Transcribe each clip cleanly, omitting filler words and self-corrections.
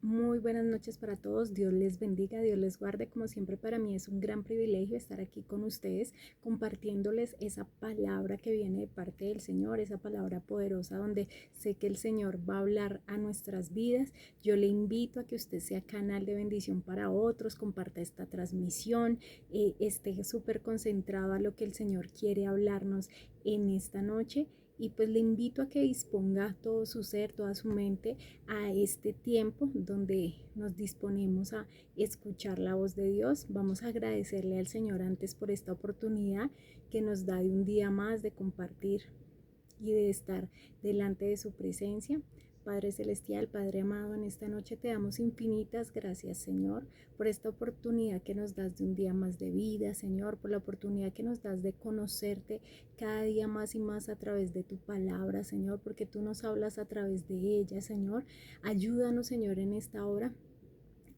Muy buenas noches para todos. Dios les bendiga, Dios les guarde. Como siempre, para mí es un gran privilegio estar aquí con ustedes compartiéndoles esa palabra que viene de parte del Señor, esa palabra poderosa donde sé que el Señor va a hablar a nuestras vidas. Yo le invito a que usted sea canal de bendición para otros, comparta esta transmisión, esté súper concentrado a lo que el Señor quiere hablarnos en esta noche. Y pues le invito a que disponga todo su ser, toda su mente a este tiempo donde nos disponemos a escuchar la voz de Dios. Vamos a agradecerle al Señor antes por esta oportunidad que nos da de un día más de compartir y de estar delante de su presencia. Padre Celestial, Padre amado, en esta noche te damos infinitas gracias, Señor, por esta oportunidad que nos das de un día más de vida, Señor, por la oportunidad que nos das de conocerte cada día más y más a través de tu palabra, Señor, porque tú nos hablas a través de ella, Señor. Ayúdanos, Señor, en esta hora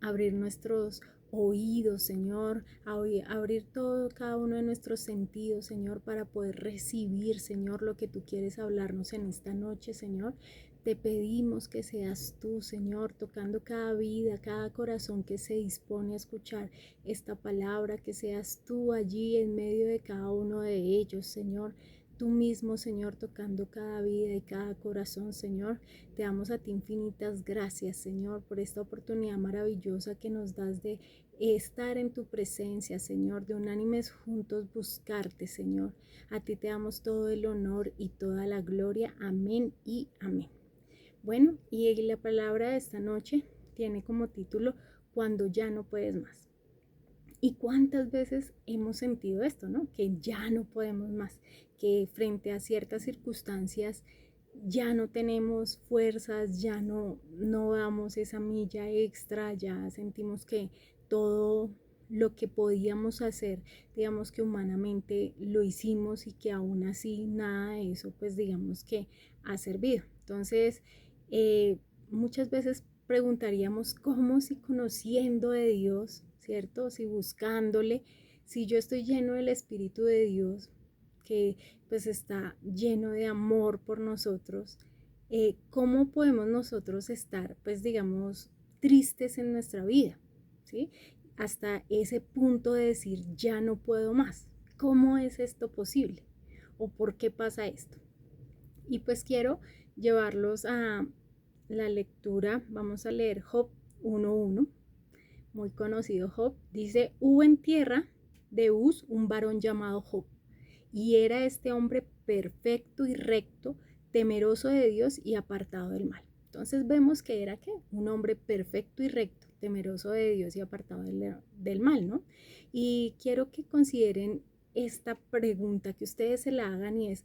a abrir nuestros oídos, Señor, abrir todo, cada uno de nuestros sentidos, Señor, para poder recibir, Señor, lo que tú quieres hablarnos en esta noche, Señor. Te pedimos que seas tú, Señor, tocando cada vida, cada corazón que se dispone a escuchar esta palabra, que seas tú allí en medio de cada uno de ellos, Señor. Tú mismo, Señor, tocando cada vida y cada corazón, Señor. Te damos a ti infinitas gracias, Señor, por esta oportunidad maravillosa que nos das de estar en tu presencia, Señor, de unánimes juntos buscarte, Señor. A ti te damos todo el honor y toda la gloria. Amén y amén. Bueno, y la palabra de esta noche tiene como título Cuando ya no puedes más. ¿Y cuántas veces hemos sentido esto, no? Que ya no podemos más, que frente a ciertas circunstancias ya no tenemos fuerzas, ya no damos esa milla extra, ya sentimos que todo lo que podíamos hacer, digamos que humanamente lo hicimos y que aún así nada de eso, pues digamos que ha servido. Entonces, muchas veces preguntaríamos cómo si conociendo de Dios, ¿cierto? Si buscándole, si yo estoy lleno del Espíritu de Dios, que pues está lleno de amor por nosotros, ¿cómo podemos nosotros estar, pues digamos, tristes en nuestra vida? ¿Sí? Hasta ese punto de decir, ya no puedo más. ¿Cómo es esto posible? ¿O por qué pasa esto? Y pues quiero llevarlos a la lectura. Vamos a leer Job 1:1, muy conocido Job. Dice, hubo en tierra de Uz un varón llamado Job, y era este hombre perfecto y recto, temeroso de Dios y apartado del mal. Entonces vemos que era ¿qué? Un hombre perfecto y recto, temeroso de Dios y apartado del mal, ¿no? Y quiero que consideren esta pregunta, que ustedes se la hagan, y es,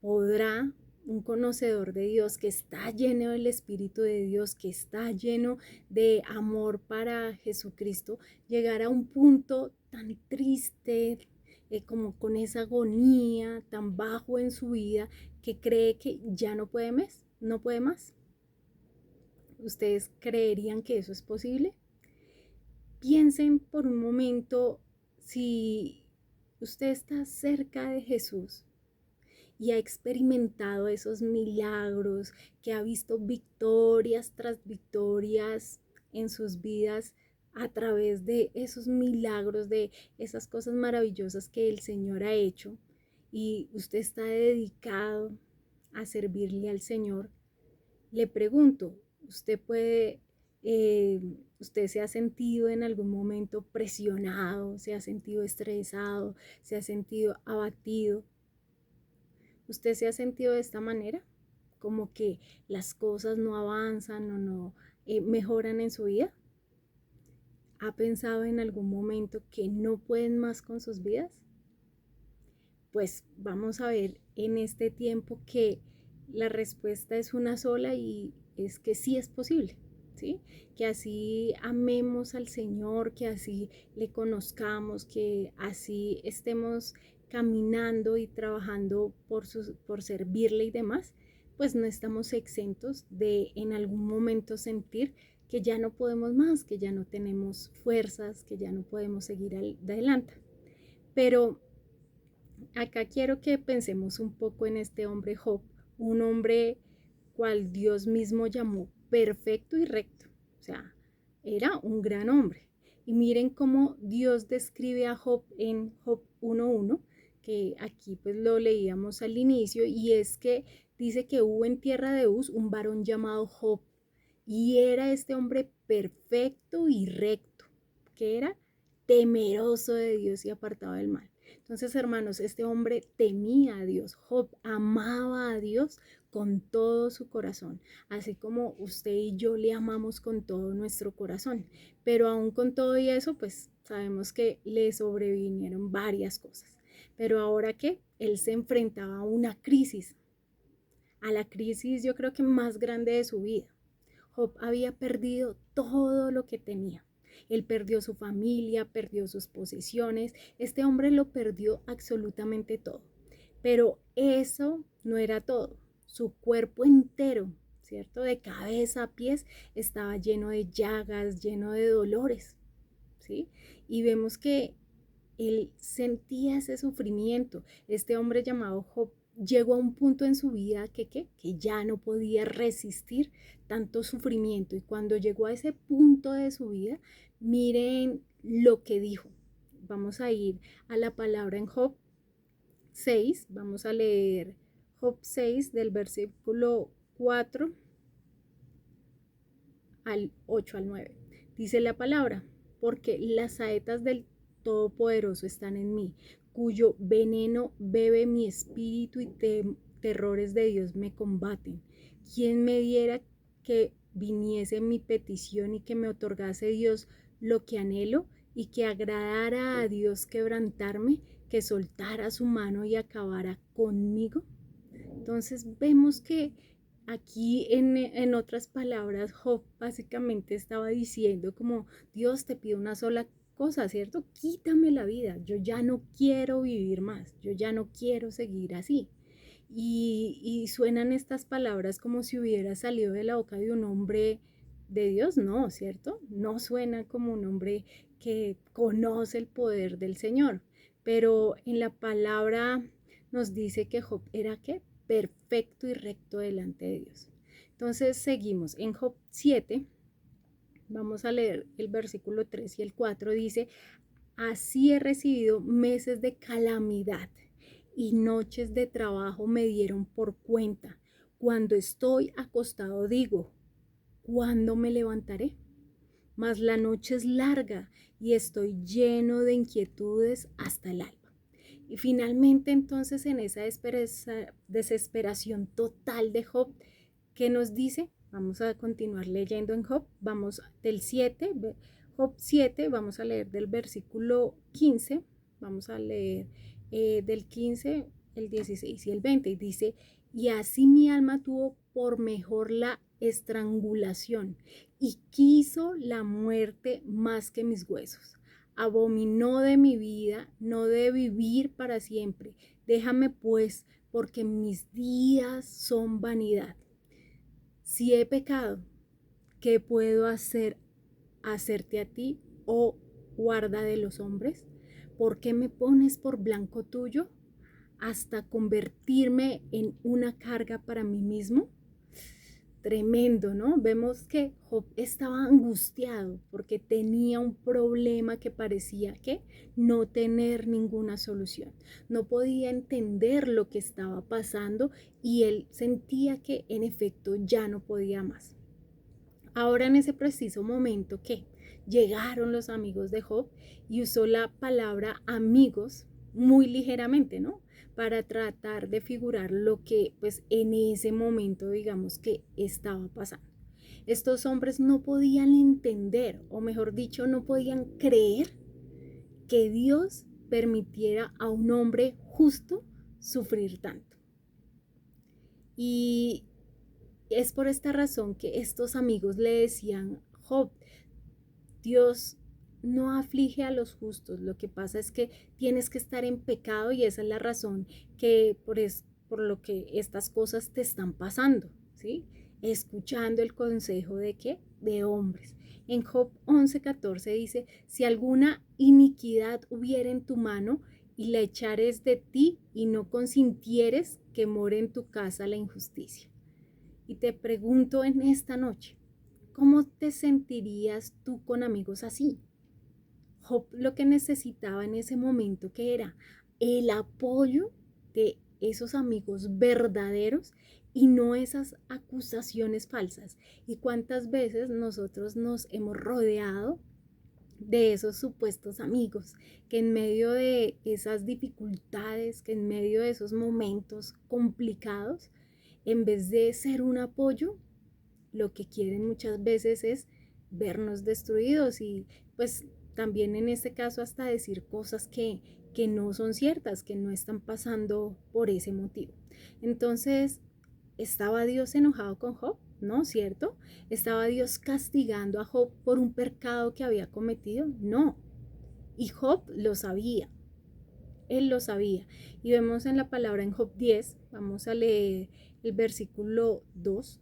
¿podrá un conocedor de Dios que está lleno del Espíritu de Dios, que está lleno de amor para Jesucristo, llegar a un punto tan triste, como con esa agonía tan bajo en su vida, que cree que ya no puede más? ¿No puede más? ¿Ustedes creerían que eso es posible? Piensen por un momento, si usted está cerca de Jesús y ha experimentado esos milagros, que ha visto victorias tras victorias en sus vidas a través de esos milagros, de esas cosas maravillosas que el Señor ha hecho, y usted está dedicado a servirle al Señor. Le pregunto, usted se ha sentido en algún momento presionado, se ha sentido estresado, se ha sentido abatido? ¿Usted se ha sentido de esta manera? Como que las cosas no avanzan o no mejoran en su vida. ¿Ha pensado en algún momento que no pueden más con sus vidas? Pues vamos a ver en este tiempo que la respuesta es una sola, y es que sí es posible, ¿sí? Que así amemos al Señor, que así le conozcamos, que así estemos caminando y trabajando por servirle y demás, pues no estamos exentos de en algún momento sentir que ya no podemos más, que ya no tenemos fuerzas, que ya no podemos seguir adelante. Pero acá quiero que pensemos un poco en este hombre Job, un hombre cual Dios mismo llamó perfecto y recto. O sea, era un gran hombre. Y miren cómo Dios describe a Job en Job 1:1, que aquí pues lo leíamos al inicio, y es que dice que hubo en tierra de Uz un varón llamado Job, y era este hombre perfecto y recto, que era temeroso de Dios y apartado del mal. Entonces, hermanos, este hombre temía a Dios. Job amaba a Dios con todo su corazón, así como usted y yo le amamos con todo nuestro corazón. Pero aún con todo y eso, pues sabemos que le sobrevinieron varias cosas. Pero ahora que él se enfrentaba a la crisis yo creo que más grande de su vida. Job había perdido todo lo que tenía. Él perdió su familia, perdió sus posesiones. Este hombre lo perdió absolutamente todo. Pero eso no era todo. Su cuerpo entero, ¿cierto? De cabeza a pies, estaba lleno de llagas, lleno de dolores, ¿sí? Y vemos que él sentía ese sufrimiento. Este hombre llamado Job llegó a un punto en su vida que ya no podía resistir tanto sufrimiento. Y cuando llegó a ese punto de su vida, miren lo que dijo. Vamos a ir a la palabra en Job 6, vamos a leer Job 6 del versículo 4 al 8 al 9. Dice la palabra, porque las saetas del Todopoderoso están en mí, cuyo veneno bebe mi espíritu y terrores de Dios me combaten. ¿Quién me diera que viniese mi petición y que me otorgase Dios lo que anhelo y que agradara a Dios quebrantarme, que soltara su mano y acabara conmigo? Entonces vemos que aquí en otras palabras, Job básicamente estaba diciendo como, Dios, te pido una sola cosa, ¿cierto? Quítame la vida, yo ya no quiero vivir más, yo ya no quiero seguir así. Y suenan estas palabras como si hubiera salido de la boca de un hombre de Dios, no, ¿cierto? No suena como un hombre que conoce el poder del Señor, pero en la palabra nos dice que Job era ¿qué? Perfecto y recto delante de Dios. Entonces seguimos. En Job 7, vamos a leer el versículo 3 y el 4, dice, así he recibido meses de calamidad y noches de trabajo me dieron por cuenta. Cuando estoy acostado digo, ¿cuándo me levantaré? Mas la noche es larga y estoy lleno de inquietudes hasta el alba. Y finalmente entonces en esa desesperación total de Job, ¿qué nos dice? Vamos a continuar leyendo en Job, vamos del 7, Job 7, vamos a leer del versículo 15, vamos a leer del 15, el 16 y el 20, y dice, y así mi alma tuvo por mejor la estrangulación y quiso la muerte más que mis huesos. Abominó de mi vida, no de vivir para siempre. Déjame pues, porque mis días son vanidad. Si he pecado, ¿qué puedo hacerte a ti, oh guarda de los hombres? ¿Por qué me pones por blanco tuyo hasta convertirme en una carga para mí mismo? Tremendo, ¿no? Vemos que Job estaba angustiado porque tenía un problema que parecía que no tener ninguna solución. No podía entender lo que estaba pasando y él sentía que en efecto ya no podía más. Ahora en ese preciso momento que llegaron los amigos de Job y usó la palabra amigos muy ligeramente, ¿no? Para tratar de figurar lo que pues en ese momento digamos que estaba pasando. Estos hombres no podían entender, o mejor dicho, no podían creer que Dios permitiera a un hombre justo sufrir tanto. Y es por esta razón que estos amigos le decían, Job, Dios no aflige a los justos, lo que pasa es que tienes que estar en pecado y esa es la razón que por lo que estas cosas te están pasando, ¿sí? Escuchando el consejo de qué? De hombres. En Job 11:14 dice, si alguna iniquidad hubiera en tu mano y la echares de ti y no consintieres que more en tu casa la injusticia. Y te pregunto en esta noche, ¿Cómo te sentirías tú con amigos así? Job lo que necesitaba en ese momento, que era el apoyo de esos amigos verdaderos y no esas acusaciones falsas. ¿Y cuántas veces nosotros nos hemos rodeado de esos supuestos amigos que en medio de esas dificultades, que en medio de esos momentos complicados, en vez de ser un apoyo, lo que quieren muchas veces es vernos destruidos y pues también en este caso hasta decir cosas que no son ciertas, que no están pasando por ese motivo? Entonces, ¿estaba Dios enojado con Job? ¿No? ¿Cierto? ¿Estaba Dios castigando a Job por un pecado que había cometido? No. Y Job lo sabía. Él lo sabía. Y vemos en la palabra en Job 10, vamos a leer el versículo 2.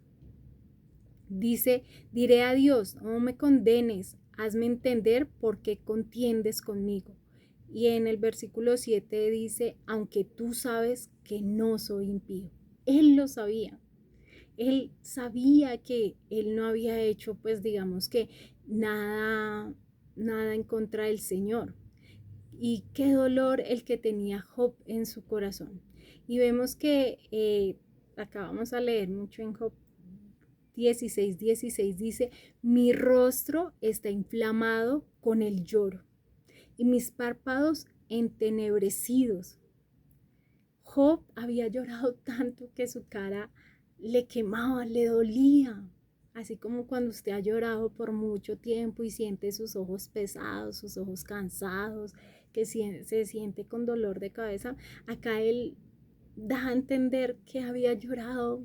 Dice, diré a Dios, no me condenes, hazme entender por qué contiendes conmigo. Y en el versículo 7 dice, aunque tú sabes que no soy impío. Él lo sabía. Él sabía que él no había hecho, pues digamos que nada en contra del Señor. Y qué dolor el que tenía Job en su corazón. Y vemos que acá vamos a leer mucho en Job 16:16 dice, mi rostro está inflamado con el lloro y mis párpados entenebrecidos. Job había llorado tanto que su cara le quemaba, le dolía. Así como cuando usted ha llorado por mucho tiempo y siente sus ojos pesados, sus ojos cansados, que se siente con dolor de cabeza, acá él da a entender que había llorado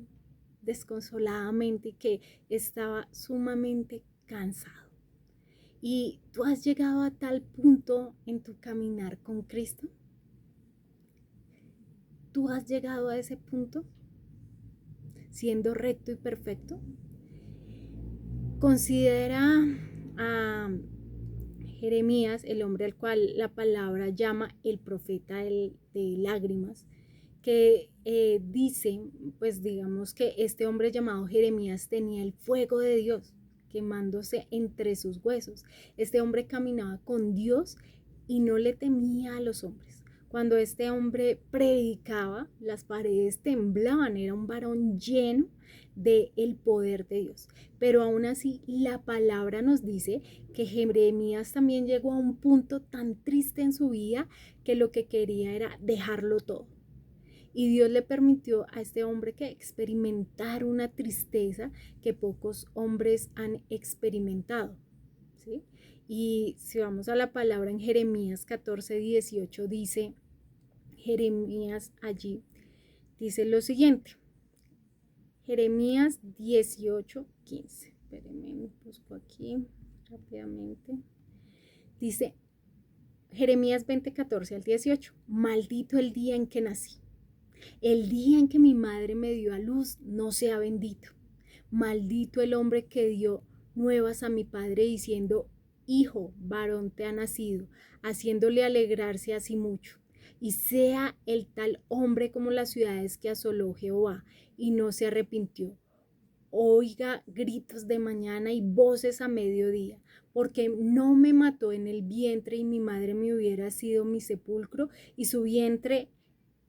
desconsoladamente y que estaba sumamente cansado. ¿Y tú has llegado a tal punto en tu caminar con Cristo? ¿Tú has llegado a ese punto siendo recto y perfecto? Considera a Jeremías, el hombre al cual la palabra llama el profeta de lágrimas, que dice, pues digamos que este hombre llamado Jeremías tenía el fuego de Dios quemándose entre sus huesos. Este hombre caminaba con Dios y no le temía a los hombres. Cuando este hombre predicaba, las paredes temblaban, era un varón lleno del poder de Dios. Pero aún así, la palabra nos dice que Jeremías también llegó a un punto tan triste en su vida que lo que quería era dejarlo todo. Y Dios le permitió a este hombre que experimentar una tristeza que pocos hombres han experimentado, ¿sí? Y si vamos a la palabra en Jeremías 14:18, dice Jeremías allí, dice lo siguiente, Jeremías 18:15, espérenme, busco aquí rápidamente, dice Jeremías 20:14-18, maldito el día en que nací. El día en que mi madre me dio a luz no sea bendito. Maldito el hombre que dio nuevas a mi padre diciendo, hijo, varón te ha nacido, haciéndole alegrarse así mucho. Y sea el tal hombre como las ciudades que asoló Jehová y no se arrepintió. Oiga gritos de mañana y voces a mediodía, porque no me mató en el vientre y mi madre me hubiera sido mi sepulcro y su vientre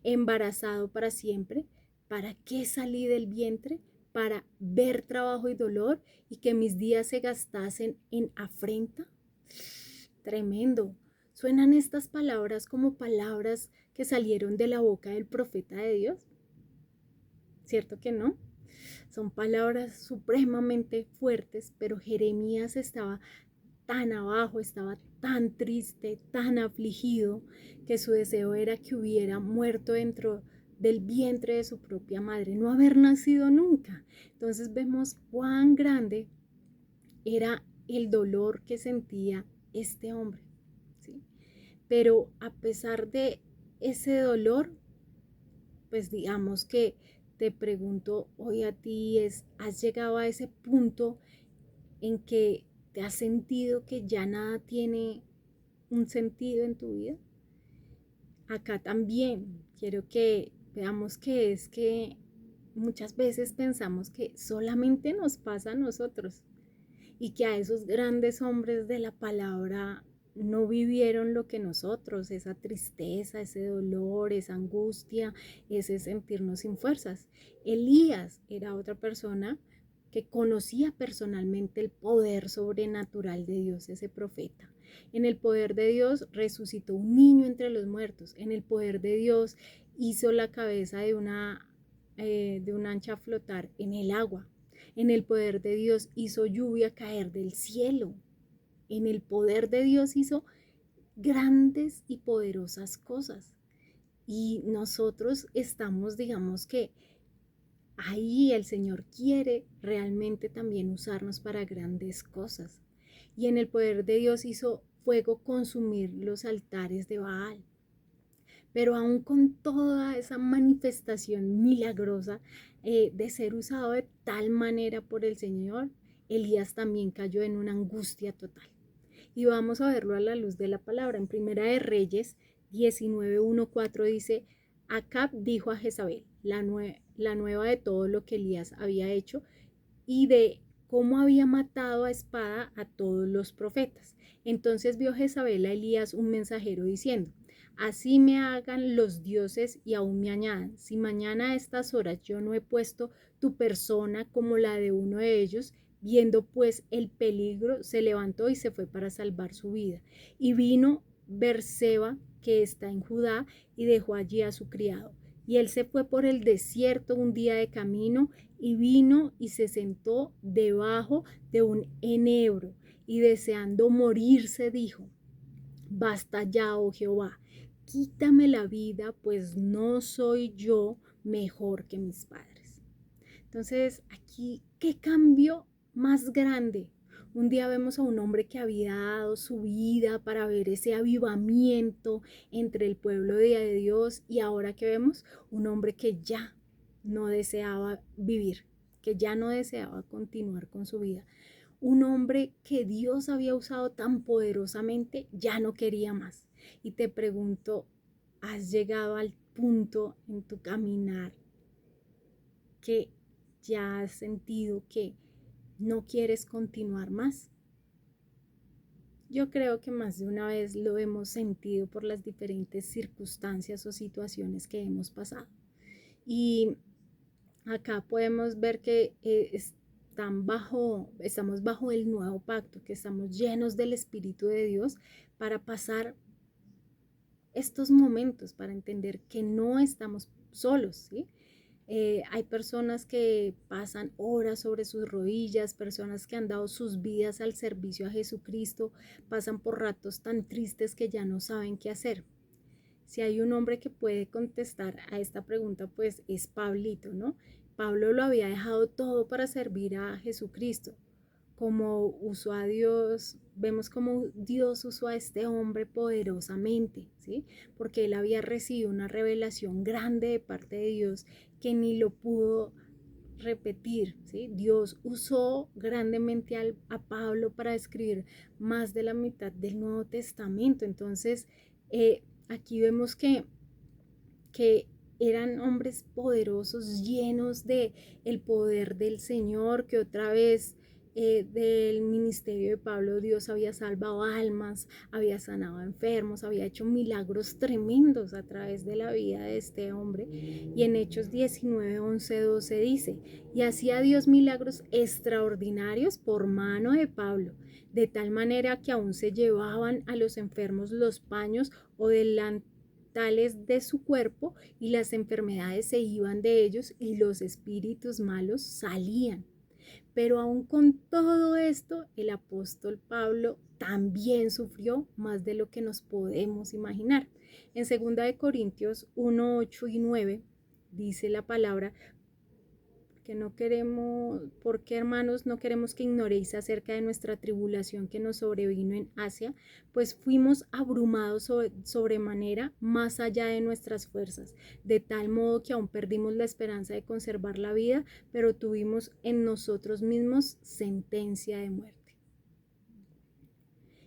embarazado para siempre. ¿Para qué salí del vientre? Para ver trabajo y dolor y que mis días se gastasen en afrenta. Tremendo. ¿Suenan estas palabras como palabras que salieron de la boca del profeta de Dios? ¿Cierto que no? Son palabras supremamente fuertes, pero Jeremías estaba tan abajo, estaba tan triste, tan afligido, que su deseo era que hubiera muerto dentro del vientre de su propia madre, no haber nacido nunca. Entonces vemos cuán grande era el dolor que sentía este hombre, ¿sí? Pero a pesar de ese dolor, pues digamos que te pregunto hoy a ti ¿has llegado a ese punto en que te has sentido que ya nada tiene un sentido en tu vida? Acá también quiero que veamos que es que muchas veces pensamos que solamente nos pasa a nosotros y que a esos grandes hombres de la palabra no vivieron lo que nosotros, esa tristeza, ese dolor, esa angustia, ese sentirnos sin fuerzas. Elías era otra persona que conocía personalmente el poder sobrenatural de Dios, ese profeta. En el poder de Dios resucitó un niño entre los muertos. En el poder de Dios hizo la cabeza de un ancha flotar en el agua. En el poder de Dios hizo lluvia caer del cielo. En el poder de Dios hizo grandes y poderosas cosas. Y nosotros estamos, digamos que ahí el Señor quiere realmente también usarnos para grandes cosas. Y en el poder de Dios hizo fuego consumir los altares de Baal. Pero aún con toda esa manifestación milagrosa de ser usado de tal manera por el Señor, Elías también cayó en una angustia total. Y vamos a verlo a la luz de la palabra. En Primera de Reyes 19:1-4 dice: Acab dijo a Jezabel la nueva de todo lo que Elías había hecho y de cómo había matado a espada a todos los profetas. Entonces vio Jezabel a Elías un mensajero diciendo: Así me hagan los dioses y aún me añadan, si mañana a estas horas yo no he puesto tu persona como la de uno de ellos. Viendo pues el peligro, se levantó y se fue para salvar su vida. Y vino Berseba, que está en Judá, y dejó allí a su criado. Y él se fue por el desierto un día de camino, y vino y se sentó debajo de un enebro, y deseando morirse dijo: Basta ya, oh Jehová, quítame la vida, pues no soy yo mejor que mis padres. Entonces, aquí, ¿qué cambio más grande? Un día vemos a un hombre que había dado su vida para ver ese avivamiento entre el pueblo de Dios, y ahora que vemos un hombre que ya no deseaba vivir, que ya no deseaba continuar con su vida. Un hombre que Dios había usado tan poderosamente ya no quería más. Y te pregunto, ¿has llegado al punto en tu caminar que ya has sentido que no quieres continuar más? Yo creo que más de una vez lo hemos sentido por las diferentes circunstancias o situaciones que hemos pasado. Y acá podemos ver que estamos bajo el nuevo pacto, que estamos llenos del Espíritu de Dios para pasar estos momentos, para entender que no estamos solos, ¿sí? Hay personas que pasan horas sobre sus rodillas, personas que han dado sus vidas al servicio a Jesucristo, pasan por ratos tan tristes que ya no saben qué hacer. Si hay un hombre que puede contestar a esta pregunta, pues es Pablito, ¿no? Pablo lo había dejado todo para servir a Jesucristo. Como usó a Dios, vemos como Dios usó a este hombre poderosamente, ¿sí? Porque él había recibido una revelación grande de parte de Dios que ni lo pudo repetir, ¿sí? Dios usó grandemente a Pablo para escribir más de la mitad del Nuevo Testamento. Entonces, aquí vemos que eran hombres poderosos, llenos de el poder del Señor, que otra vez del ministerio de Pablo Dios había salvado almas, había sanado a enfermos, había hecho milagros tremendos a través de la vida de este hombre. Y en Hechos 19, 11, 12 dice: y hacía Dios milagros extraordinarios por mano de Pablo, de tal manera que aún se llevaban a los enfermos los paños o delantales de su cuerpo, y las enfermedades se iban de ellos y los espíritus malos salían. Pero aún con todo esto, el apóstol Pablo también sufrió más de lo que nos podemos imaginar. En 2 Corintios 1, 8 y 9 dice la palabra: porque hermanos, no queremos que ignoréis acerca de nuestra tribulación que nos sobrevino en Asia, pues fuimos abrumados sobremanera más allá de nuestras fuerzas, de tal modo que aún perdimos la esperanza de conservar la vida, pero tuvimos en nosotros mismos sentencia de muerte.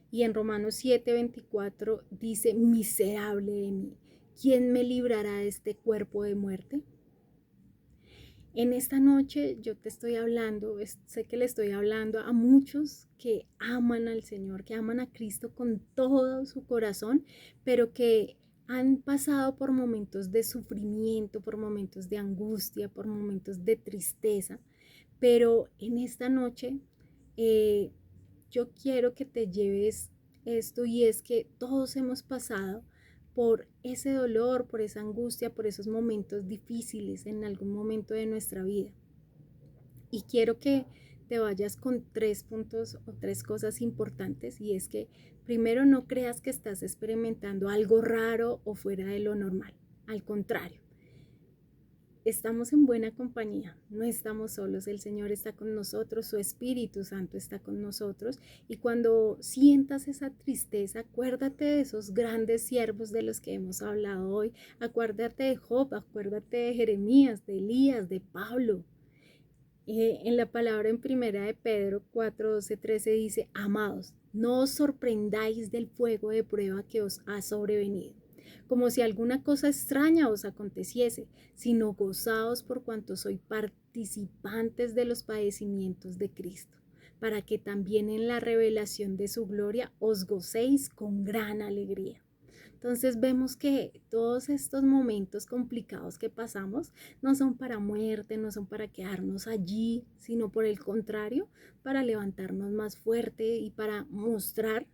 Y en Romanos 7:24 dice: miserable de mí, ¿quién me librará de este cuerpo de muerte? En esta noche yo te estoy hablando, sé que le estoy hablando a muchos que aman al Señor, que aman a Cristo con todo su corazón, pero que han pasado por momentos de sufrimiento, por momentos de angustia, por momentos de tristeza. Pero en esta noche eh, yo quiero que te lleves esto, y es que todos hemos pasado por ese dolor, por esa angustia, por esos momentos difíciles en algún momento de nuestra vida. Y quiero que te vayas con 3 puntos o 3 cosas importantes, y es que primero, no creas que estás experimentando algo raro o fuera de lo normal. Al contrario, estamos en buena compañía, no estamos solos, el Señor está con nosotros, su Espíritu Santo está con nosotros, y cuando sientas esa tristeza, acuérdate de esos grandes siervos de los que hemos hablado hoy, acuérdate de Job, acuérdate de Jeremías, de Elías, de Pablo. En la palabra en primera de Pedro 4, 12, 13 dice: amados, no os sorprendáis del fuego de prueba que os ha sobrevenido, como si alguna cosa extraña os aconteciese, sino gozaos por cuanto sois participantes de los padecimientos de Cristo, para que también en la revelación de su gloria os gocéis con gran alegría. Entonces vemos que todos estos momentos complicados que pasamos no son para muerte, no son para quedarnos allí, sino por el contrario, para levantarnos más fuerte y para mostrar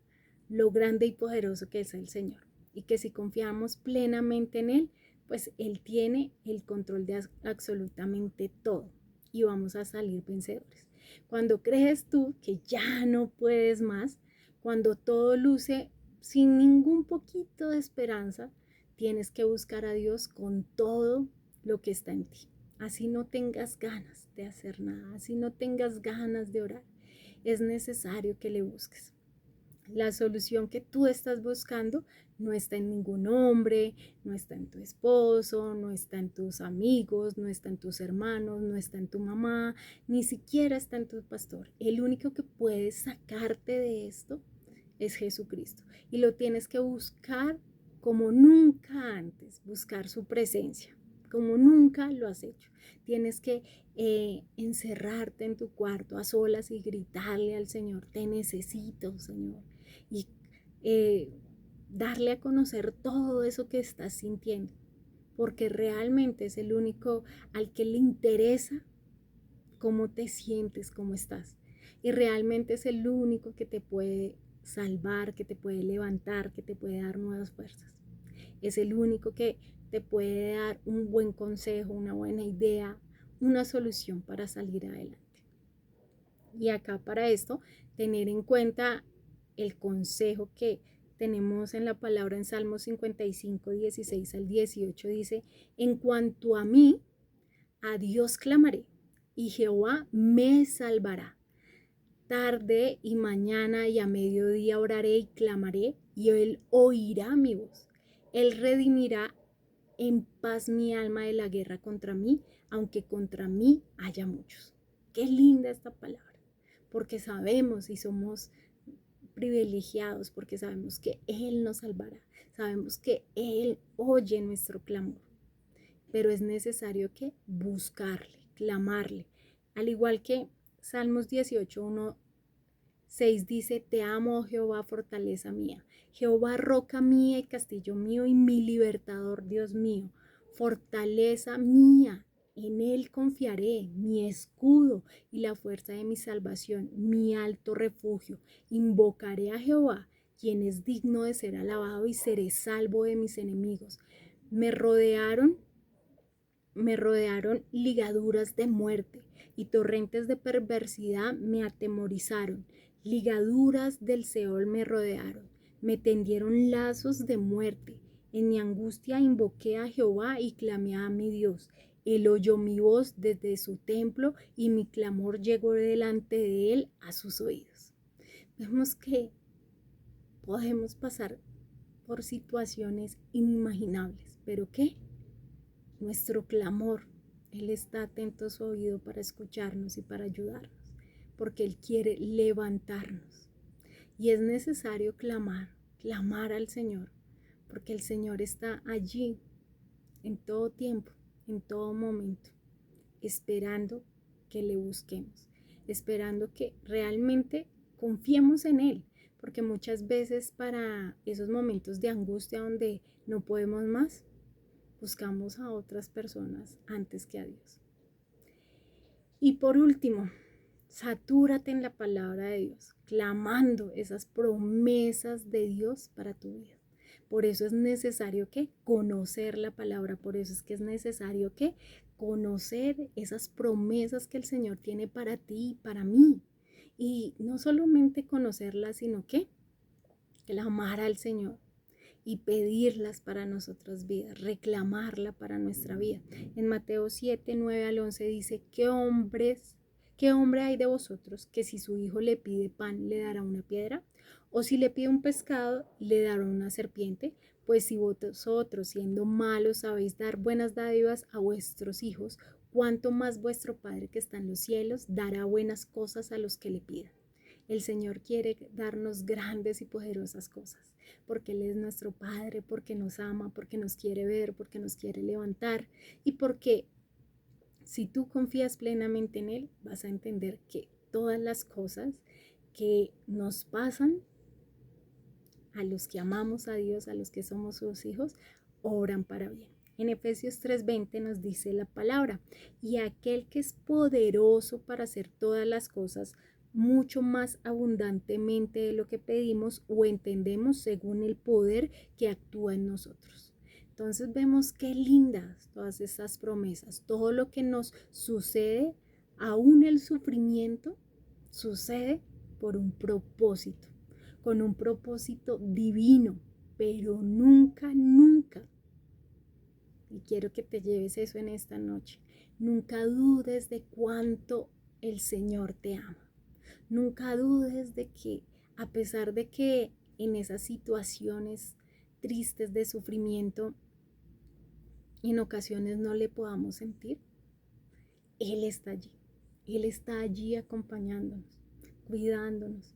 lo grande y poderoso que es el Señor. Y que si confiamos plenamente en Él, pues Él tiene el control de absolutamente todo y vamos a salir vencedores. Cuando crees tú que ya no puedes más, cuando todo luce sin ningún poquito de esperanza, tienes que buscar a Dios con todo lo que está en ti. Así no tengas ganas de hacer nada, así no tengas ganas de orar, es necesario que le busques. La solución que tú estás buscando no está en ningún hombre, no está en tu esposo, no está en tus amigos, no está en tus hermanos, no está en tu mamá, ni siquiera está en tu pastor. El único que puede sacarte de esto es Jesucristo, y lo tienes que buscar como nunca antes, buscar su presencia como nunca lo has hecho. Tienes que encerrarte en tu cuarto a solas y gritarle al Señor: te necesito, Señor, y eh, darle a conocer todo eso que estás sintiendo, porque realmente es el único al que le interesa cómo te sientes, cómo estás. Y realmente es el único que te puede salvar, que te puede levantar, que te puede dar nuevas fuerzas. Es el único que te puede dar un buen consejo, una buena idea, una solución para salir adelante. Y acá para esto, tener en cuenta el consejo que tenemos en la palabra en Salmo 55, 16 al 18, dice: en cuanto a mí, a Dios clamaré, y Jehová me salvará. Tarde y mañana y a mediodía oraré y clamaré, y Él oirá mi voz. Él redimirá en paz mi alma de la guerra contra mí, aunque contra mí haya muchos. Qué linda esta palabra, porque sabemos y somos privilegiados, porque sabemos que Él nos salvará, sabemos que Él oye nuestro clamor, pero es necesario que buscarle, clamarle, al igual que Salmos 18, 1, 6 dice: te amo, oh Jehová, fortaleza mía, Jehová, roca mía y castillo mío y mi libertador, Dios mío, fortaleza mía, en Él confiaré, mi escudo y la fuerza de mi salvación, mi alto refugio. Invocaré a Jehová, quien es digno de ser alabado, y seré salvo de mis enemigos. Me rodearon ligaduras de muerte, y torrentes de perversidad me atemorizaron. Ligaduras del Seol me rodearon, me tendieron lazos de muerte. En mi angustia invoqué a Jehová y clamé a mi Dios. Él oyó mi voz desde su templo, y mi clamor llegó delante de él a sus oídos. Vemos que podemos pasar por situaciones inimaginables, pero ¿qué? Nuestro clamor, Él está atento a su oído para escucharnos y para ayudarnos, porque Él quiere levantarnos. Y es necesario clamar al Señor, porque el Señor está allí en todo tiempo, en todo momento. esperando que le busquemos, esperando que realmente confiemos en Él, porque muchas veces para esos momentos de angustia donde no podemos más, buscamos a otras personas antes que a Dios. Y por último, satúrate en la palabra de Dios, clamando esas promesas de Dios para tu vida. Por eso es necesario que conocer la palabra, por eso es que es necesario que conocer esas promesas que el Señor tiene para ti y para mí. Y no solamente conocerlas, sino que clamar al Señor y pedirlas para nuestras vidas, reclamarla para nuestra vida. En Mateo 7, 9 al 11 dice, ¿qué hombre hay de vosotros que si su hijo le pide pan le dará una piedra? ¿O si le pide un pescado le dará una serpiente? Pues si vosotros siendo malos sabéis dar buenas dádivas a vuestros hijos, ¿cuánto más vuestro Padre que está en los cielos dará buenas cosas a los que le pidan? El Señor quiere darnos grandes y poderosas cosas, porque Él es nuestro Padre, porque nos ama, porque nos quiere ver, porque nos quiere levantar y porque si tú confías plenamente en Él, vas a entender que todas las cosas que nos pasan a los que amamos a Dios, a los que somos sus hijos, obran para bien. En Efesios 3:20 nos dice la palabra, y aquel que es poderoso para hacer todas las cosas mucho más abundantemente de lo que pedimos o entendemos según el poder que actúa en nosotros. Entonces vemos qué lindas todas estas promesas, todo lo que nos sucede, aún el sufrimiento, sucede por un propósito, con un propósito divino, pero nunca, nunca, y quiero que te lleves eso en esta noche, nunca dudes de cuánto el Señor te ama. Nunca dudes de que a pesar de que en esas situaciones tristes de sufrimiento en ocasiones no le podamos sentir, Él está allí. Él está allí acompañándonos, cuidándonos.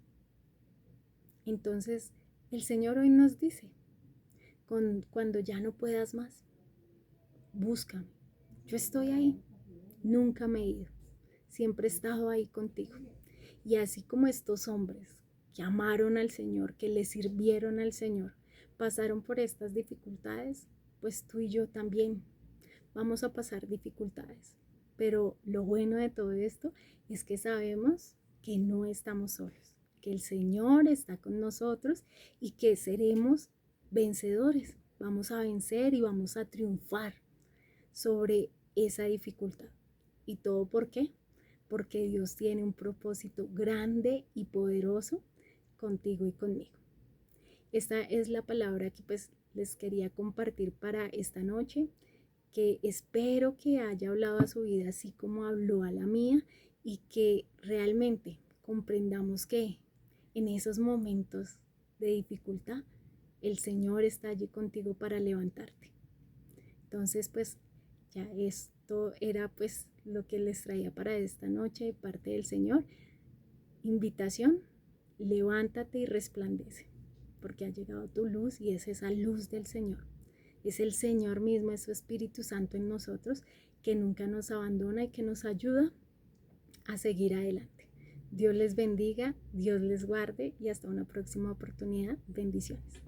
Entonces, el Señor hoy nos dice, cuando ya no puedas más, búscame. Yo estoy ahí, nunca me he ido, siempre he estado ahí contigo. Y así como estos hombres que amaron al Señor, que le sirvieron al Señor, pasaron por estas dificultades, pues tú y yo también vamos a pasar dificultades. Pero lo bueno de todo esto es que sabemos que no estamos solos, que el Señor está con nosotros y que seremos vencedores. Vamos a vencer y vamos a triunfar sobre esa dificultad. ¿Y todo por qué? Porque Dios tiene un propósito grande y poderoso contigo y conmigo. Esta es la palabra que pues les quería compartir para esta noche, que espero que haya hablado a su vida así como habló a la mía y que realmente comprendamos que en esos momentos de dificultad el Señor está allí contigo para levantarte. Entonces pues ya esto era pues lo que les traía para esta noche de parte del Señor. Invitación, levántate y resplandece, porque ha llegado tu luz y es esa luz del Señor. Es el Señor mismo, es su Espíritu Santo en nosotros, que nunca nos abandona y que nos ayuda a seguir adelante. Dios les bendiga, Dios les guarde y hasta una próxima oportunidad. Bendiciones.